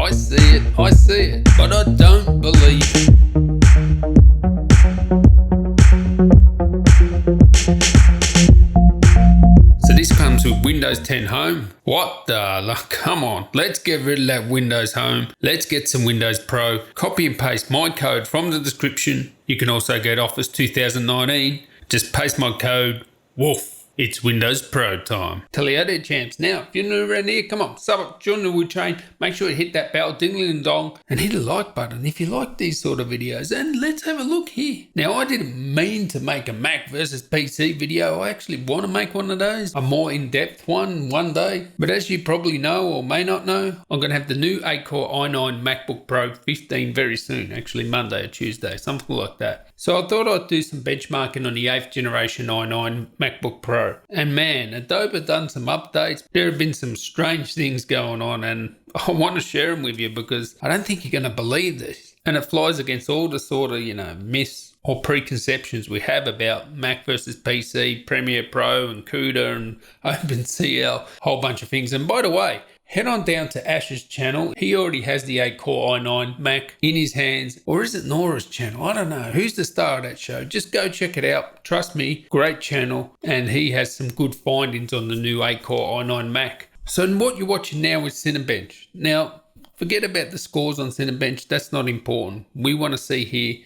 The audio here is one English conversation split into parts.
I see it, but I don't believe it. So this comes with Windows 10 Home. What the? Like, come on, let's get rid of that Windows Home. Let's get some Windows Pro. Copy and paste my code from the description. You can also get Office 2019. Just paste my code. Woof. It's Windows Pro time. Tell you there, champs. Now, if you're new around here, come on, sub up, join the wood chain. Make sure you hit that bell, dingling and dong, and hit the like button if you like these sort of videos. And let's have a look here. Now, I didn't mean to make a Mac versus PC video. I actually want to make one of those, a more in-depth one day. But as you probably know or may not know, I'm going to have the new 8-core i9 MacBook Pro 15 very soon. Actually, Monday or Tuesday, something like that. So I thought I'd do some benchmarking on the 8th generation i9 MacBook Pro. And man, Adobe done some updates. There have been some strange things going on and I want to share them with you because I don't think you're going to believe this. And it flies against all the sort of, myths or preconceptions we have about Mac versus PC, Premiere Pro and CUDA and OpenCL, whole bunch of things. And by the way, head on down to Ash's channel. He already has the 8-core i9 Mac in his hands. Or is it Nora's channel? I don't know. Who's the star of that show? Just go check it out. Trust me, great channel. And he has some good findings on the new 8-core i9 Mac. So what you're watching now is Cinebench. Now, forget about the scores on Cinebench. That's not important. We want to see here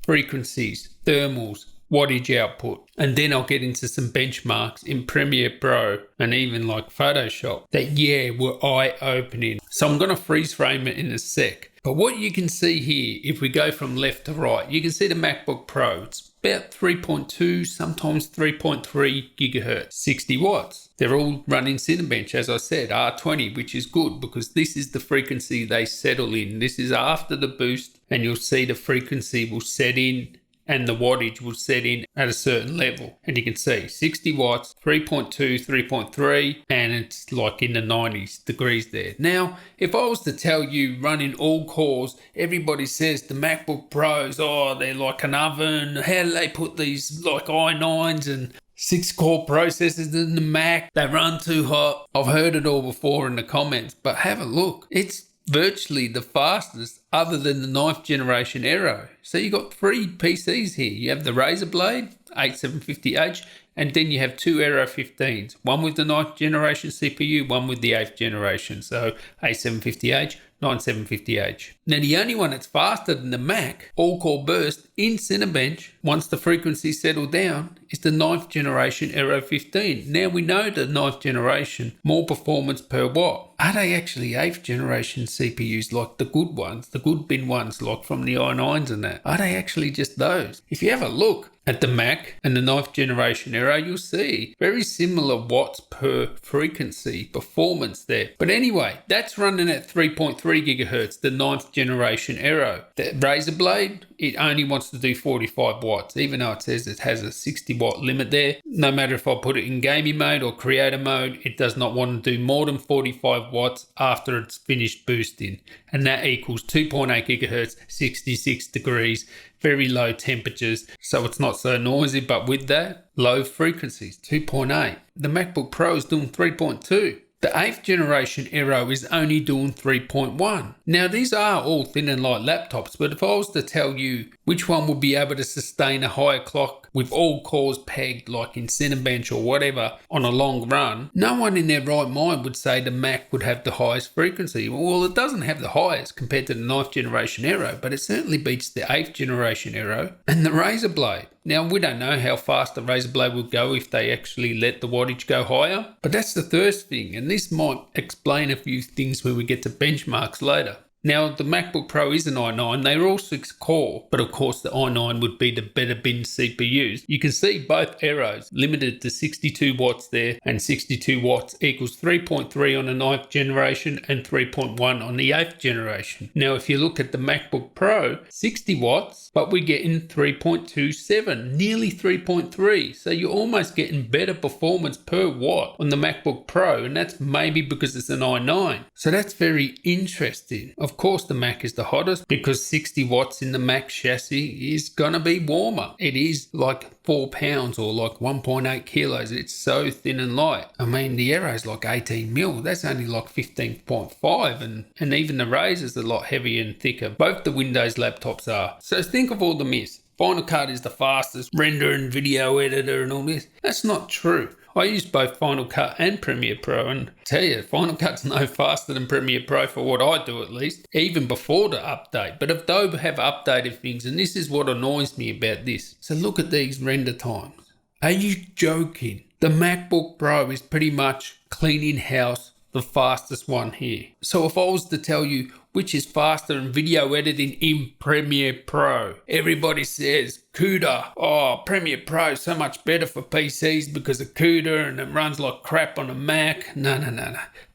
frequencies, thermals, wattage output, and then I'll get into some benchmarks in Premiere Pro and even like Photoshop that were eye-opening. So I'm going to freeze frame it in a sec. But what you can see here, if we go from left to right, you can see the MacBook Pro. It's about 3.2, sometimes 3.3 gigahertz, 60 watts. They're all running Cinebench, as I said, R20, which is good because this is the frequency they settle in. This is after the boost, and you'll see the frequency will set in and the wattage will set in at a certain level. And you can see 60 watts, 3.2, 3.3, and it's like in the 90s degrees there. Now, if I was to tell you running all cores, everybody says the MacBook Pros, they're like an oven. How do they put these like i9s and 6-core processors in the Mac? They run too hot. I've heard it all before in the comments, but have a look. It's virtually the fastest other than the 9th generation Aero. So you got 3 PCs here. You have the Razer Blade 8750H, and then you have 2 Aero 15s, one with the 9th generation CPU, one with the 8th generation. So 8750H, 9750H. Now the only one that's faster than the Mac all-core burst in Cinebench once the frequency settled down is the 9th generation Aero 15. Now we know the 9th generation, more performance per watt. Are they actually 8th generation CPUs like the good ones, the good bin ones like from the i9s and that? Are they actually just those? If you have a look at the Mac and the 9th generation Aero, you'll see very similar watts per frequency performance there. But anyway, that's running at 3.3 gigahertz, the 9th generation Aero. The Razer Blade, it only wants to do 45 watts, even though it says it has a 60 watt limit there. No matter if I put it in gaming mode or creator mode, it does not want to do more than 45 watts after it's finished boosting. And that equals 2.8 gigahertz, 66 degrees, very low temperatures, so it's not so noisy, but with that, low frequencies, 2.8. The MacBook Pro is doing 3.2. The 8th generation Aero is only doing 3.1. Now these are all thin and light laptops, but if I was to tell you which one would be able to sustain a higher clock with all cores pegged like in Cinebench or whatever on a long run, no one in their right mind would say the Mac would have the highest frequency. Well, it doesn't have the highest compared to the 9th generation Aero, but it certainly beats the 8th generation Aero and the Razer Blade. Now, we don't know how fast the Razer Blade will go if they actually let the wattage go higher, but that's the first thing, and this might explain a few things when we get to benchmarks later. Now, the MacBook Pro is an i9. They're all 6-core, but of course the i9 would be the better bin CPUs. You can see both Aeros limited to 62 watts there, and 62 watts equals 3.3 on the 9th generation and 3.1 on the 8th generation. Now, if you look at the MacBook Pro, 60 watts, but we're getting 3.27, nearly 3.3. So you're almost getting better performance per watt on the MacBook Pro, and that's maybe because it's an i9. So that's very interesting. Of Of course the Mac is the hottest because 60 watts in the Mac chassis is gonna be warmer. It is like 4 pounds or like 1.8 kilos. It's so thin and light. I mean, the Aero's like 18 mil. That's only like 15.5, and even the Razer's a lot heavier and thicker. Both the Windows laptops are. So think of all the myths. Final Cut is the fastest render and video editor and all this. That's not true. I use both Final Cut and Premiere Pro, and I tell you, Final Cut's no faster than Premiere Pro for what I do at least, even before the update. But Adobe have updated things, and this is what annoys me about this. So look at these render times. Are you joking? The MacBook Pro is pretty much clean in-house, the fastest one here. So if I was to tell you which is faster in video editing in Premiere Pro, everybody says CUDA. Oh, Premiere Pro is so much better for PCs because of CUDA and it runs like crap on a Mac. No.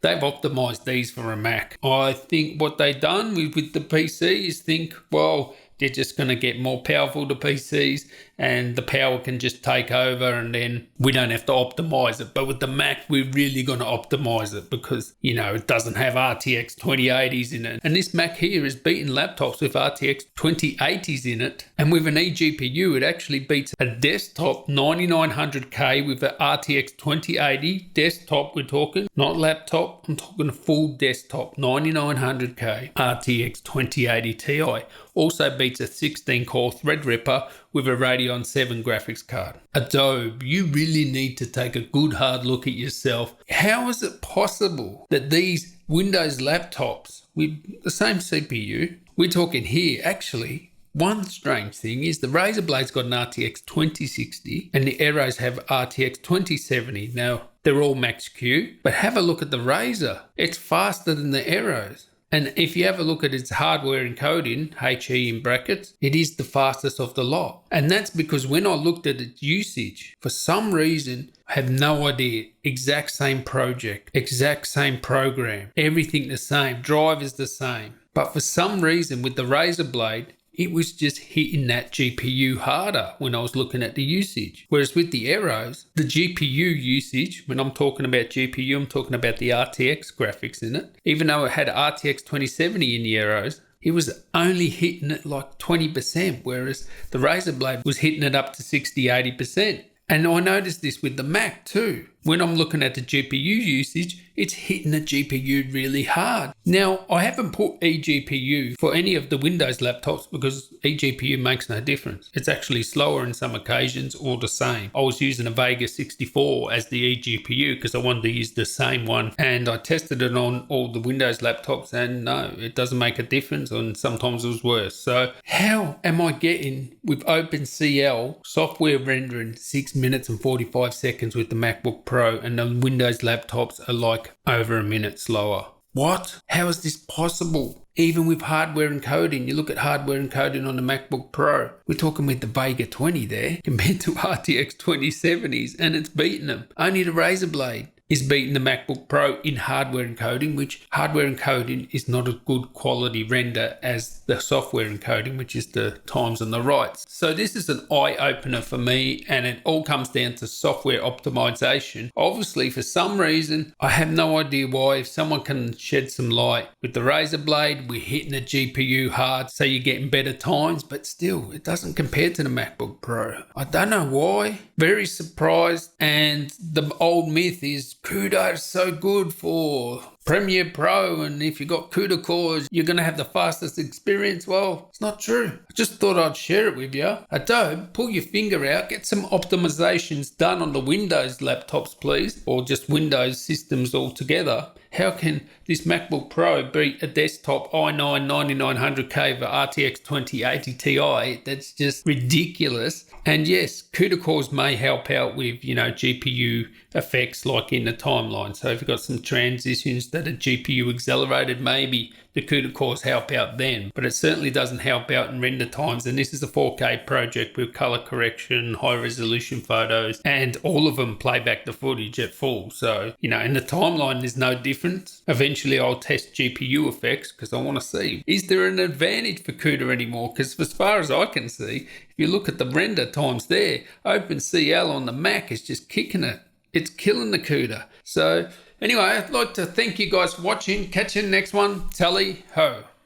They've optimized these for a Mac. I think what they've done with the PC is think, well, they're just going to get more powerful, the PCs, and the power can just take over and then we don't have to optimize it. But with the Mac, we're really going to optimize it because, you know, it doesn't have RTX 2080s in it. And this Mac here is beating laptops with RTX 2080s in it. And with an eGPU, it actually beats a desktop 9900K with an RTX 2080 desktop. We're talking, not laptop. I'm talking a full desktop 9900K RTX 2080 Ti. Also beats a 16-core Threadripper with a Radeon 7 graphics card. Adobe, you really need to take a good hard look at yourself. How is it possible that these Windows laptops with the same CPU, we're talking here actually, one strange thing is the Razer Blade's got an RTX 2060 and the Aeros have RTX 2070. Now, they're all max Q, but have a look at the Razer. It's faster than the Aeros. And if you have a look at its hardware encoding, HE in brackets, it is the fastest of the lot. And that's because when I looked at its usage, for some reason, I have no idea, exact same project, exact same program, everything the same, drive is the same. But for some reason with the Razer Blade, it was just hitting that GPU harder when I was looking at the usage. Whereas with the Aeros, the GPU usage, when I'm talking about GPU, I'm talking about the RTX graphics in it. Even though it had RTX 2070 in the Aeros, it was only hitting it like 20%, whereas the Razer Blade was hitting it up to 60-80%. And I noticed this with the Mac too. When I'm looking at the GPU usage, it's hitting the GPU really hard. Now, I haven't put eGPU for any of the Windows laptops because eGPU makes no difference. It's actually slower in some occasions or the same. I was using a Vega 64 as the eGPU because I wanted to use the same one. And I tested it on all the Windows laptops and no, it doesn't make a difference, and sometimes it was worse. So how am I getting with OpenCL software rendering 6 minutes and 45 seconds with the MacBook Pro and the Windows laptops are like over a minute slower? What? How is this possible? Even with hardware encoding, you look at hardware encoding on the MacBook Pro. We're talking with the Vega 20 there compared to RTX 2070s and it's beating them. Only the Razer Blade is beating the MacBook Pro in hardware encoding, which hardware encoding is not a good quality render as the software encoding, which is the times and the writes. So this is an eye-opener for me, and it all comes down to software optimization. Obviously, for some reason, I have no idea why. If someone can shed some light, with the Razer Blade, we're hitting the GPU hard, so you're getting better times, but still, it doesn't compare to the MacBook Pro. I don't know why. Very surprised, and the old myth is CUDA is so good for Premiere Pro, and if you got CUDA cores, you're going to have the fastest experience. Well, it's not true. I just thought I'd share it with you. Adobe, pull your finger out, get some optimizations done on the Windows laptops, please, or just Windows systems altogether. How can this MacBook Pro beat a desktop i9 9900K for RTX 2080 Ti? That's just ridiculous. And yes, CUDA cores may help out with, GPU effects like in the timeline. So if you've got some transitions that are GPU accelerated, maybe the CUDA cores help out then. But it certainly doesn't help out in render times. And this is a 4K project with color correction, high resolution photos, and all of them play back the footage at full. So, in the timeline, there's no difference. Eventually, I'll test GPU effects because I want to see, is there an advantage for CUDA anymore? Because as far as I can see, if you look at the render times there, OpenCL on the Mac is just kicking it. It's killing the CUDA. So anyway, I'd like to thank you guys for watching. Catch you in the next one. Tally ho.